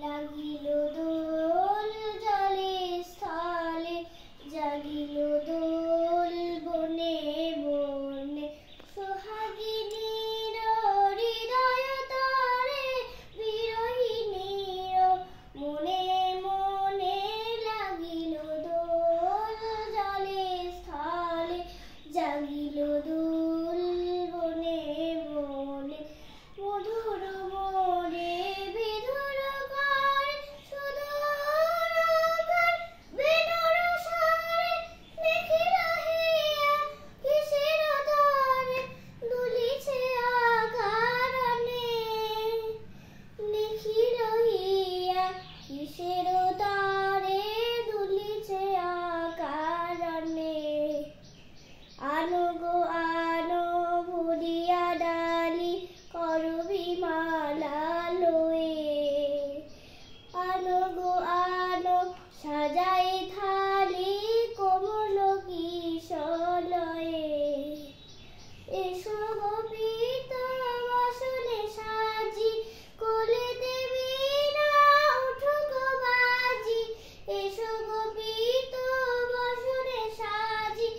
লাগিল দোল জলে স্থলে, জাগিল দোল বনে বনে। সোহাগিনীর হৃদয় তরে, বিরহিণীর মনে মনে। লাগিল দোল জলে স্থলে, জাগিল দোল বনে বনে। মধুর মোরে বিধুর গায়, সুদূর আকার বেণুর স্বরে। দেখি রহিয়া কিসের তরে, দুলিছে আকারণে। দেখি রহিয়া কিসের তরে, দুলিছে আকারণে। আনো গো আনো ভরিয়া ডালি, করবী মালা লয়ে। আনো গো আনো সাজাই থালি, কোমল কিশলয়ে। এসো গো পীত বসনে সাজি, কোলে দেবী না উঠুক বাজি। এসো গো পীত বসনে সাজি,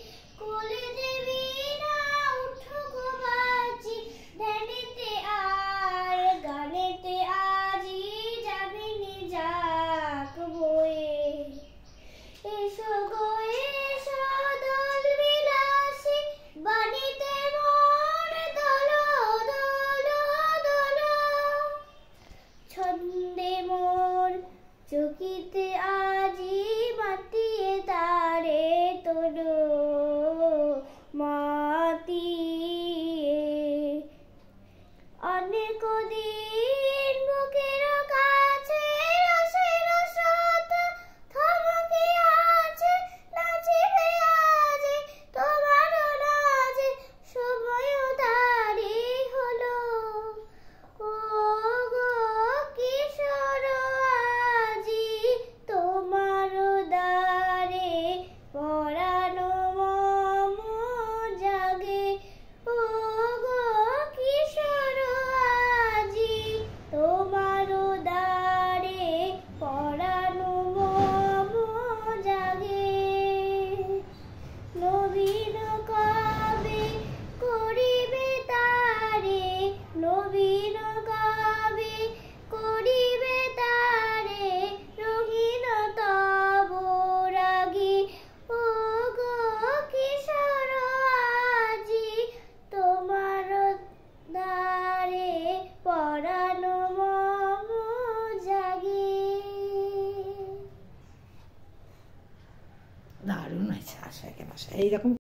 কোলে দেবী না উঠুক বাজি। ধ্যানেতে আর গানেতে আজি, যামিনী যাক বয়ে। এসো গো এসো দোল বিলাসী, বাণীতে মন দোলো দোলো দোলো। ছন্দে মোর চকিতে আজি, মাতিয়ে তারে তোলো মাতিয়ে। অনেক দিন বুকের কাছে, রসের স্রোত থমকিয়াছে। নাচিবে আজি তোমার নাচে, সময় তারি হলো। ও গো কিশোর আজি, তোমার দ্বারে পরাণ মম জাগে। ও গো কিশোর আজি, তোমার দ্বারে পরাণ মম জাগে। নবীন কবে করিবে তারে, নবীন কবে করিবে তারে। রঙিন তব রাগে, ও গো কিশোর আজি, তোমার দ্বারে পরাণ মম জাগে। দারুণ আছে আশা, এইরকম